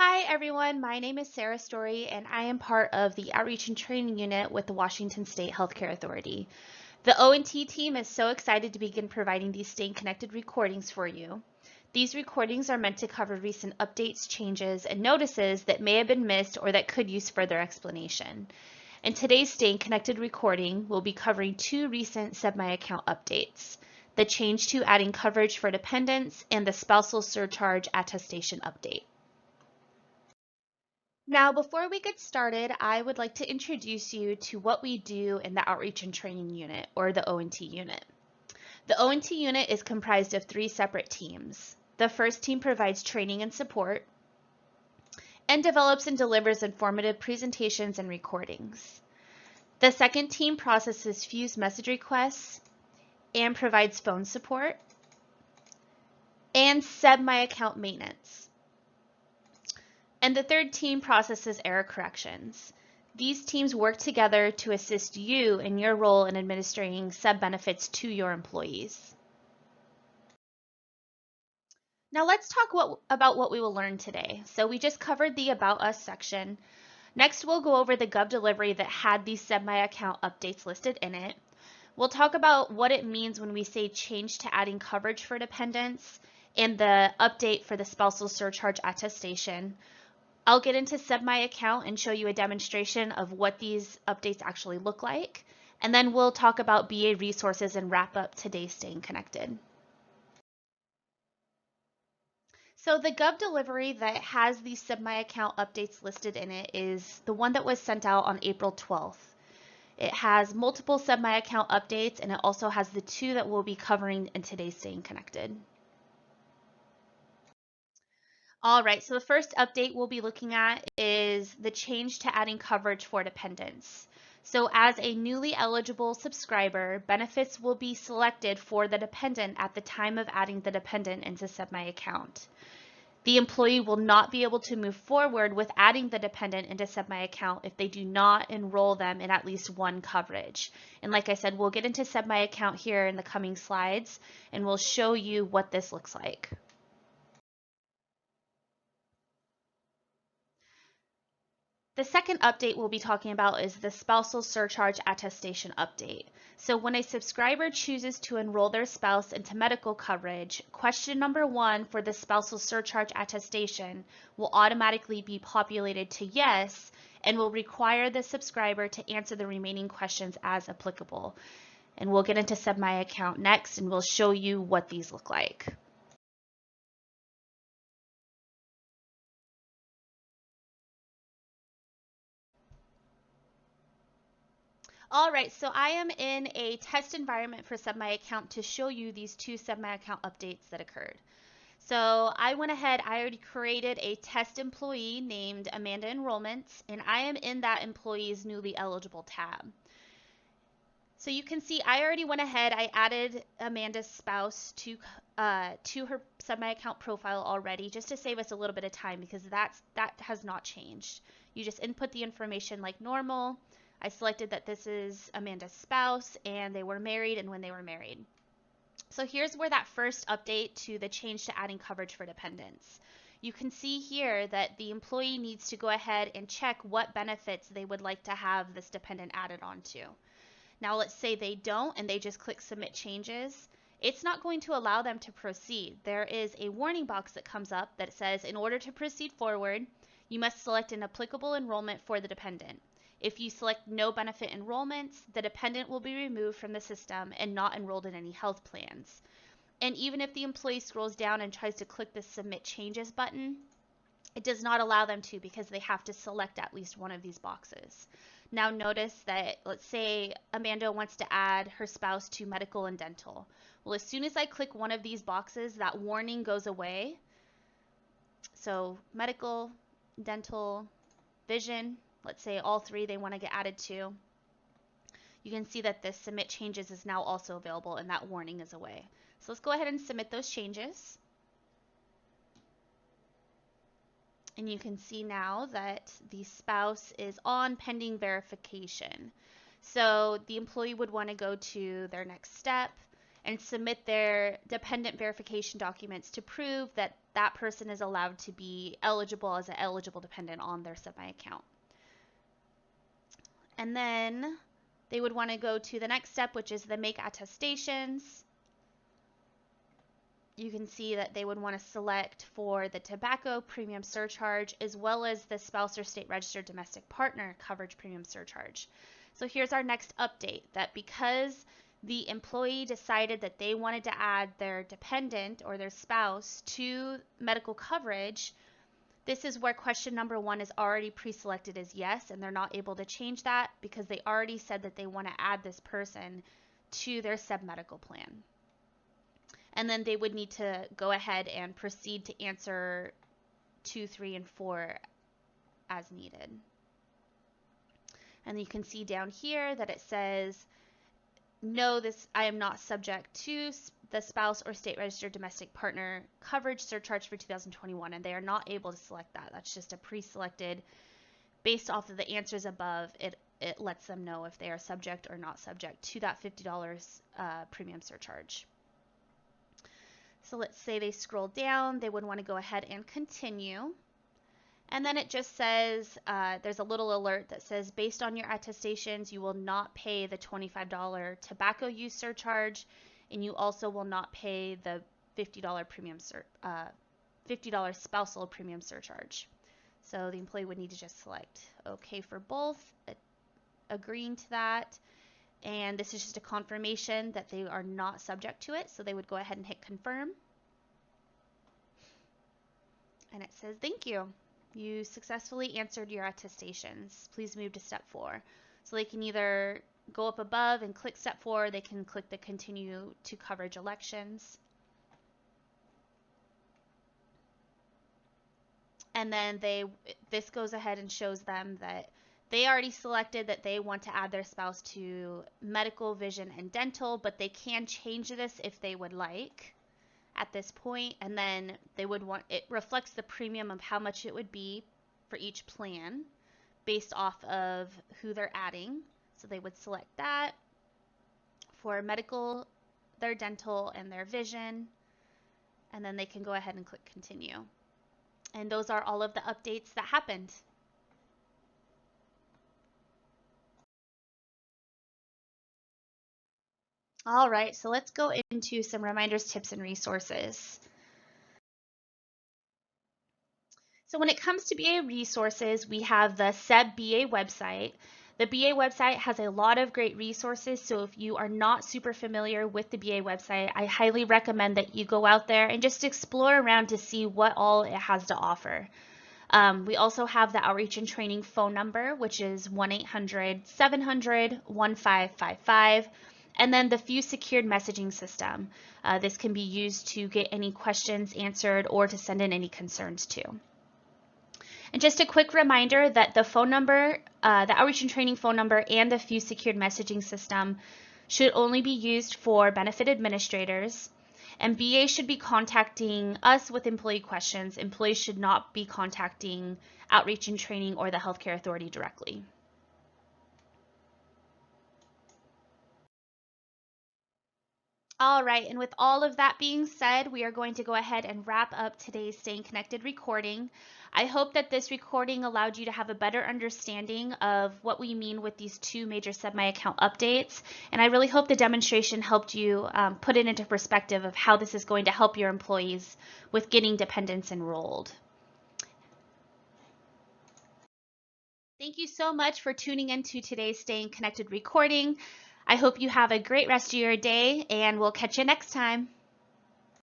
Hi everyone, my name is Sarah Story and I am part of the Outreach and Training Unit with the Washington State Healthcare Authority. The O&T team is so excited to begin providing these Staying Connected recordings for you. These recordings are meant to cover recent updates, changes, and notices that may have been missed or that could use further explanation. In today's Staying Connected recording, we'll be covering two recent SEBB My Account updates, the change to adding coverage for dependents and the spousal surcharge attestation update. Now, before we get started, I would like to introduce you to what we do in the Outreach and Training Unit, or the O&T unit. The O&T unit is comprised of three separate teams. The first team provides training and support, and develops and delivers informative presentations and recordings. The second team processes fused message requests and provides phone support, and SEBB My Account maintenance. And the third team processes error corrections. These teams work together to assist you in your role in administering SEBB benefits to your employees. Now let's talk about what we will learn today. So we just covered the About Us section. Next, we'll go over the GovDelivery that had these SEBB My Account updates listed in it. We'll talk about what it means when we say change to adding coverage for dependents and the update for the spousal surcharge attestation. I'll get into SEBB My Account and show you a demonstration of what these updates actually look like. And then we'll talk about BA resources and wrap up today's Staying Connected. So the GovDelivery that has these SEBB My Account updates listed in it is the one that was sent out on April 12th. It has multiple SEBB My Account updates, and it also has the two that we'll be covering in today's Staying Connected. All right, so the first update we'll be looking at is the change to adding coverage for dependents. So as a newly eligible subscriber, benefits will be selected for the dependent at the time of adding the dependent into SEBB My Account. The employee will not be able to move forward with adding the dependent into SEBB My Account if they do not enroll them in at least one coverage. And like I said, we'll get into SEBB My Account here in the coming slides, and we'll show you what this looks like. The second update we'll be talking about is the spousal surcharge attestation update. So when a subscriber chooses to enroll their spouse into medical coverage, question number 1 for the spousal surcharge attestation will automatically be populated to yes and will require the subscriber to answer the remaining questions as applicable. And we'll get into SEBB My Account next, and we'll show you what these look like. All right, so I am in a test environment for SEBB My Account to show you these two SEBB My Account updates that occurred. So I went ahead, I already created a test employee named Amanda Enrollments, and I am in that employee's newly eligible tab. So you can see I already went ahead, I added Amanda's spouse to her SEBB My Account profile already, just to save us a little bit of time, because that has not changed. You just input the information like normal. I selected that this is Amanda's spouse and they were married and when they were married. So here's where that first update to the change to adding coverage for dependents. You can see here that the employee needs to go ahead and check what benefits they would like to have this dependent added onto. Now let's say they don't and they just click submit changes. It's not going to allow them to proceed. There is a warning box that comes up that says, in order to proceed forward, you must select an applicable enrollment for the dependent. If you select no benefit enrollments, the dependent will be removed from the system and not enrolled in any health plans. And even if the employee scrolls down and tries to click the submit changes button, it does not allow them to, because they have to select at least one of these boxes. Now notice that, let's say Amanda wants to add her spouse to medical and dental. Well, as soon as I click one of these boxes, that warning goes away. So medical, dental, vision, let's say all three they want to get added to. You can see that this submit changes is now also available and that warning is away. So let's go ahead and submit those changes. And you can see now that the spouse is on pending verification. So the employee would want to go to their next step and submit their dependent verification documents to prove that that person is allowed to be eligible as an eligible dependent on their SEBB My Account. And then they would want to go to the next step, which is the make attestations. You can see that they would want to select for the tobacco premium surcharge, as well as the spouse or state registered domestic partner coverage premium surcharge. So here's our next update, that because the employee decided that they wanted to add their dependent or their spouse to medical coverage, this is where question number 1 is already pre-selected as yes, and they're not able to change that because they already said that they want to add this person to their SEBB medical plan. And then they would need to go ahead and proceed to answer 2, 3, and 4 as needed. And you can see down here that it says, no, I am not subject to the spouse or state registered domestic partner coverage surcharge for 2021, and they are not able to select that. That's just a pre-selected, based off of the answers above, it lets them know if they are subject or not subject to that $50 premium surcharge. So let's say they scroll down, they would want to go ahead and continue. And then it just says, there's a little alert that says, based on your attestations, you will not pay the $25 tobacco use surcharge, and you also will not pay the $50 $50 spousal premium surcharge. So the employee would need to just select OK for both, agreeing to that. And this is just a confirmation that they are not subject to it. So they would go ahead and hit confirm. And it says, thank you. You successfully answered your attestations. Please move to step 4. So they can either go up above and click step 4, or they can click the continue to coverage elections. And then this goes ahead and shows them that they already selected that they want to add their spouse to medical, vision, and dental, but they can change this if they would like at this point. And then they would want, it reflects the premium of how much it would be for each plan based off of who they're adding. So they would select that for medical, their dental, and their vision. And then they can go ahead and click continue. And those are all of the updates that happened. All right, so let's go into some reminders, tips, and resources. So when it comes to BA resources, we have the SEBB BA website. The BA website has a lot of great resources, so if you are not super familiar with the BA website, I highly recommend that you go out there and just explore around to see what all it has to offer. We also have the outreach and training phone number, which is 1-800-700-1555. And then the Fuse secured messaging system. This can be used to get any questions answered or to send in any concerns to. And just a quick reminder that the phone number, the outreach and training phone number, and the Fuse secured messaging system should only be used for benefit administrators. And BA should be contacting us with employee questions. Employees should not be contacting outreach and training or the healthcare authority directly. All right, and with all of that being said, we are going to go ahead and wrap up today's Staying Connected recording. I hope that this recording allowed you to have a better understanding of what we mean with these 2 major SEBB My Account updates, and I really hope the demonstration helped you put it into perspective of how this is going to help your employees with getting dependents enrolled. Thank you so much for tuning into today's Staying Connected recording. I hope you have a great rest of your day, and we'll catch you next time.